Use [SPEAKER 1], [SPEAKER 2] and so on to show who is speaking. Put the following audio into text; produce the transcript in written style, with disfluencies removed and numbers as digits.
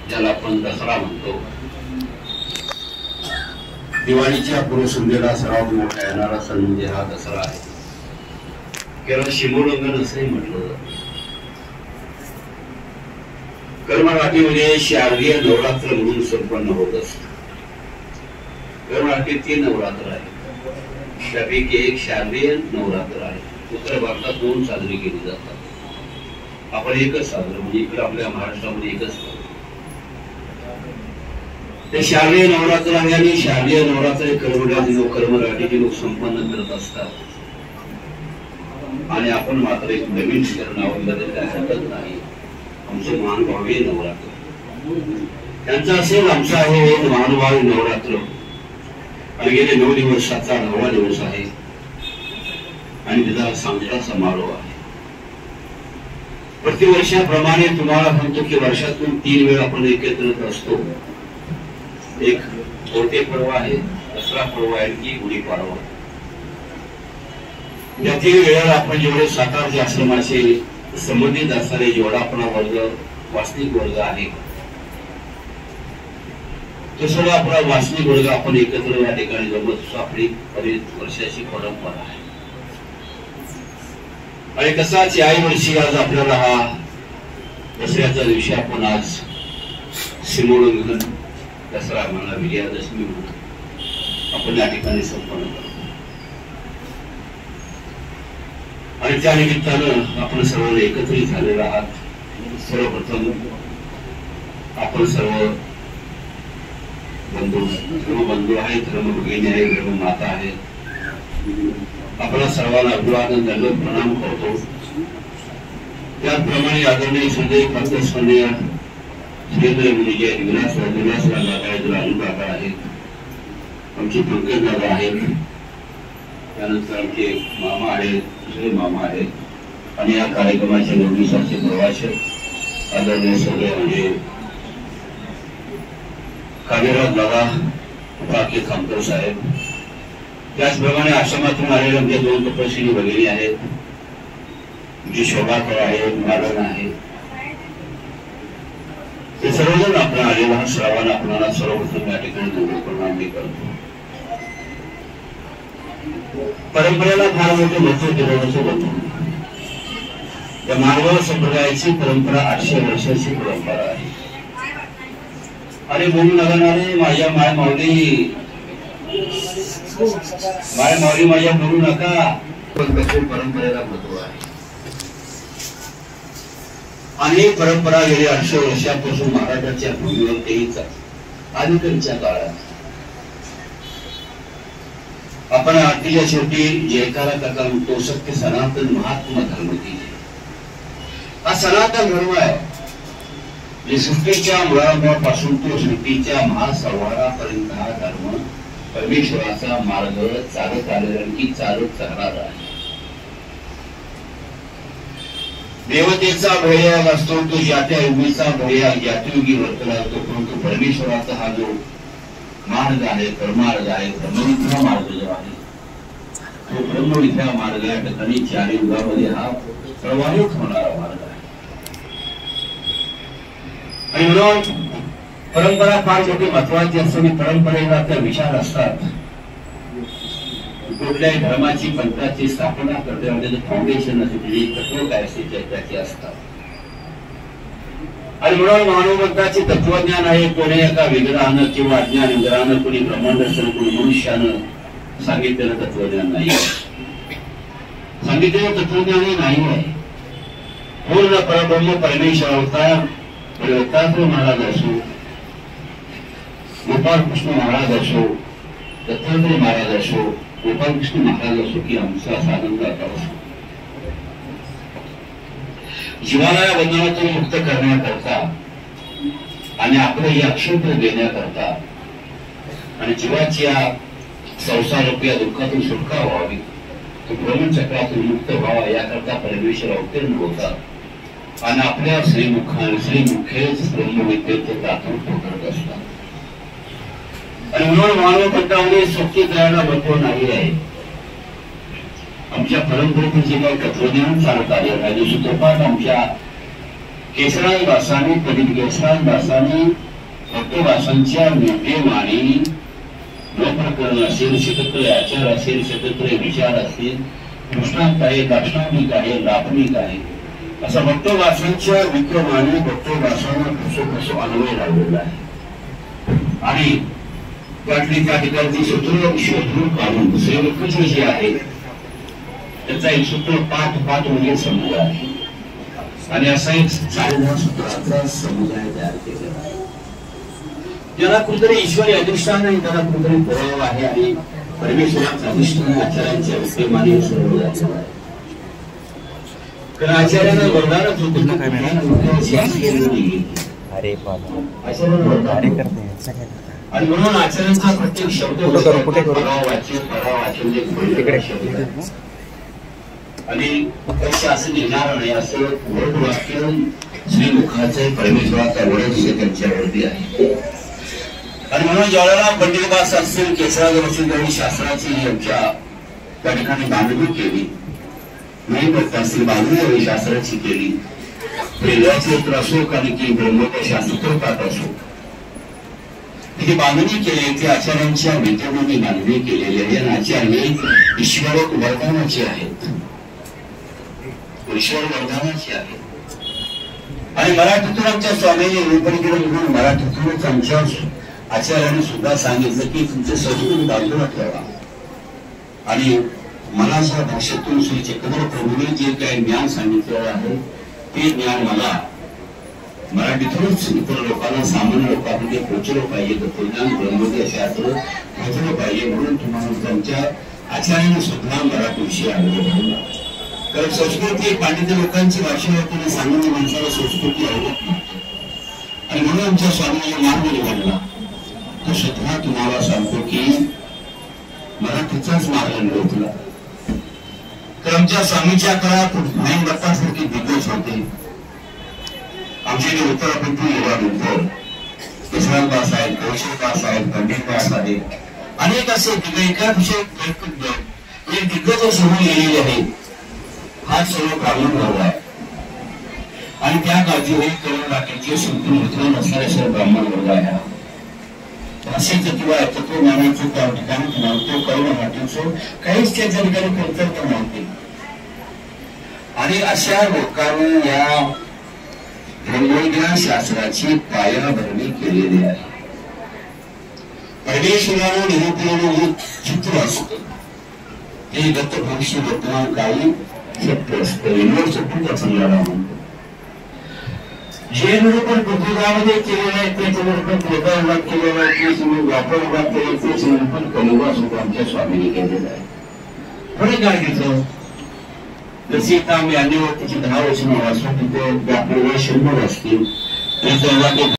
[SPEAKER 1] ज्याला आपण दसरा म्हणतो, दिवाळीच्या पूर्वसंध्येला सर्वात मोठा येणारा सण म्हणजे हा दसरा आहे. केवळ सीमोल्लंघन असंही म्हटलं जातं. कर्मराठीमध्ये शारदीय नवरात्र म्हणून संपन्न होत असत. कर्मराठीत 3 नवरात्र आहे, त्यापैकी एक शारदीय नवरात्र आहे. उत्तर भारतात 2 साजरी केली जातात, आपण एकच साजरं, म्हणजे इकडे आपल्या महाराष्ट्रामध्ये एकच साजरं. ते शारदीय नवरात्र आहे आणि शारदीय नवरात्र कर्मराठीचे लोक संपन्न करत असतात. आणि आपण मात्र एक नवीन नाव काय हरकत नाही, आमचे महानुभावी नवरात्र. त्यांचं असेल, आमचं आहे एक महानुभावी नवरात्र. आणि गेले 9 दिवसाचा 9वा दिवस आहे आणि त्याचा सांगता समारोह आहे. प्रतिवर्षाप्रमाणे तुम्हाला सांगतो की वर्षातून 3 वेळा आपण एकत्र असतो. एक छोटे पर्व आहे, दसरा पर्व आहे की गुढीपाडवा. या 3 वेळेला आपण जेवढे सातारचे आश्रमाचे संबंधित असणारे जेवढा आपला वर्ग वास्तविक वर्ग आहे, तो सगळा आपला वास्तविक वर्ग आपण एकत्र या ठिकाणी जमत आपली बरीच वर्षाची परंपरा आहे. आणि कसाच याही वर्षी आज आपल्याला हा दसऱ्याचा दिवशी आपण आज सीमोल्लंघन दसरा म्हणा, विजयादशमी म्हणा, आपण या ठिकाणी संपन्न करतो. आणि त्या निमित्तानं आपण सर्वांना एकत्रित झालेला आहात. सर्वप्रथम आपण सर्व धर्मबंधू आहेत, धर्मभगिनी आहेत, धर्ममाता आहेत. आपल्या सर्वांना अभिवादन दंडवत प्रणाम करतो. त्याचप्रमाणे आदरणीय संजय खातेस्वामी श्रीधर मुनिजी विलास राजूकाका आहेत, आमचे पंकज दादा आहेत, त्यानंतर आमचे मामा आहेत, दुसरे मामा आहेत. आणि या कार्यक्रमाचे निर्मितीचे प्रवासक आदरणीय सगळे म्हणजे कावेराज दादा बाकी खामकर साहेब. त्याचप्रमाणे आश्रमातून आलेले आमचे 2 तपस्विनी भगिनी आहेत, जी शोभाकर आहे, मालन आहे. ते सर्वजण आपण आलेला श्रावण आपल्याला सर्वप्रथम या ठिकाणी दंड प्रणाम करतो. परंपरेला फार मोठे महत्व दिलं होतं. या मानव संप्रदायाची परंपरा 800 वर्षाची परंपरा आहे. आणि म्हणून लागणारे माझ्या माय माऊली माझ्या म्हणू नका, पण परंपरेला महत्व आहे. आणि परंपरा गेली 800 वर्षापासून महाराजांच्या भूमीवर तेच आदिकांच्या काळात आपण आरतीच्या शेवटी जयकारा काका म्हणतो, सत्य सनातन महात्मा धर्म की. हा सनातन धर्म आहे, जे सृष्टीच्या मुळापासून तो सृष्टीच्या महासंहारापर्यंत हा धर्म परमेश्वराचा मार्ग चालत आलेला की चालत चालणार आहे. देवतेचा भय्याग असतो तो ज्यात्या युगीचा भय्याग ज्यात्युगी वर्तला जातो, परंतु परमेश्वराचा हा जो मार्ग आहे, परमार्ग आहे, ब्रह्मविद्या मार्ग जो आहे, तो ब्रह्मविद्या मार्ग या ठिकाणी 4 युगामध्ये हा प्रवाहित होणारा मार्ग आहे. आणि म्हणून परंपरा फार मोठी महत्वाची असते. परंपरेला त्या विचार असतात. कुठल्याही धर्माची पंथाची स्थापना करते म्हणजे फाउंडेशन असते, तत्व काय असते त्याची असतात. आणि म्हणून मानवबद्धाचे तत्वज्ञान आहे. कोणी एका विग्रहानं किंवा अज्ञान विग्रहानं, कोणी ब्रह्मांडाचं, कोणी मनुष्यानं सांगितलेलं तत्वज्ञान नाही. सांगितलेलं तत्वज्ञान नाही आहे. पूर्ण परब्रह्म परमेश्वर अवतार दत्तात्रय महाराज असो, गोपाल कृष्ण महाराज असो, दत्तात्रय महाराज असो, गोपाल कृष्ण महाराज असो की आमचा साधनदाता असो, जीवाला या बंधनातून मुक्त करण्याकरता आणि आपलं हे अक्षेत्र देण्याकरता आणि जीवाची या संसारूपी दुःखातून सुटका व्हावी, तो भ्रमणचक्रातून मुक्त व्हावा याकरता परमेश्वर अवतीर्ण होतात. आणि आपल्या श्रीमुखेच ब्रह्मविद्येचं दातृत्व करत असतात. आणि म्हणून मानवपंथामध्ये सुखी करायला महत्व नाही आहे. आमच्या परंपरेतून जे काही तत्वज्ञान चालत आलेलं आहे, जो सूत्रपाठ आमच्या केशरांदासांनी पंडित केशरांदासांनी भक्तदासांच्या निर्देमाने लोकप्रकरण असेल, शतत्रय आचार असेल, शतत्रय विचार असेल, कृष्णांत आहे, दाक्षिणात्मिक आहे, लापणिक आहे, असा भक्तदासांच्या विक्रमाने भक्तदासांना कसो अन्वय लावलेला आहे. आणि त्यातली त्या ठिकाणची सूत्र शोधून काढून दुसरे वक्तव्य जे आहे त्याचा एक सूत्र पाठ म्हणजे समुदाय आहे. आणि असा एक 4 सूत्राचा समुदाय तयार केलेला आहे, ज्याला कुठेतरी ईश्वरी अधिष्ठान आहे, त्याला कुठेतरी पुरावा आहे आणि परमेश्वराचा अधिष्ठान आचार्यांच्या विद्यमाने सर्व झालेला आहे. कारण आचार्यांना वरदानच होतं आणि म्हणून आचार्यांचा प्रत्येक शब्द आणि त्याची असं निघणार नाही, असं वाक्य श्रीमुखाचे परमेश्वराचा वरद त्यांच्यावरती आहे. आणि म्हणून ज्यावेळेला पंडित दास असतील, केशराज त्यांनी शास्त्राची यांच्या त्या ठिकाणी बांधणी केली, नाही करता असतील बांधणी शास्त्राची केली, प्रेरणाचे असो कारण की ब्रह्मशास्त्र असो, ही बांधणी केली ती आचार्यांच्या विद्यमाने बांधणी केलेली आहे. आणि आचार्य ईश्वर वरदानाचे आहेत, ईश्वर वरदानाचे आहेत. आणि मराठीतून आमच्या स्वामींनी रूपणगिरी म्हणून मराठीतूनच आमच्या आचार्यांनी सुद्धा सांगितलं की तुमचे संस्कृत बाजूला ठेवा आणि मनाच्या भाषेतून श्री चक्रधर प्रभूंनी जे काही ज्ञान सांगितलेलं आहे ते ज्ञान मला मराठीतूनच इतर लोकांना, सामान्य लोकांमध्ये पोहोचलं पाहिजे, तत्वज्ञान ब्रह्मशास्त्र पोहोचलं पाहिजे म्हणून तुम्हाला त्यांच्या आचार्याने सुद्धा मराठी विषय आग्रह. कारण संस्कृती पांडित्य लोकांची भाषा होती, सामान्य माणसाला संस्कृती आवडत नाही. आणि म्हणून आमच्या स्वामींनी मार्ग निवडला तो सुद्धा तुम्हाला सांगतो की मराठीचाच मार्ग निवडला. तर आमच्या स्वामीच्या काळात नाही दत्तासारखे दिग्गज होते. आमचे उत्तरापंथी युवानंतर केशरांदास आहेत, कौशिकदास आहेत, पंडितदास आहेत, अनेक असे एकापेक्षा एक दिग्गज समोर गेलेले आहेत. हा सर्व ब्राह्मण वर्ग आहे आणि त्या काळजी हे करून राखीचे संपूर्ण मित्र नसणारे सर्व ब्राह्मण वर्ग आहे. भाषेचं किंवा तत्वज्ञानाचं त्या ठिकाणी नव्हतं, करून वाटेचं काहीच त्याच्या ठिकाणी कर्तव्य नव्हते. आणि अशा लोकांनी या ब्रह्मज्ञान शास्त्राची पायाभरणी केलेली आहे. परमेश्वरानं निरूपणानं चित्र असतं ते दत्त भविष्य वर्तमान काळी सत्य असतं, युनिव्हर्सिटीचा चांगला म्हणतो. जे निरूपण पृथ्वीमध्ये केलेलं आहे ते निरूपण त्रेतायुगात केलेलं आहे, ते द्वापरयुगात केलेलं ते निरूपण कलियुगात सुद्धा आमच्या स्वामींनी केलेलं आहे. फरक काय तिथं? जशी आता आम्ही अन्य वक्तीची 10 वचनं वाचतो तिथे आपल्याला 100 असतील.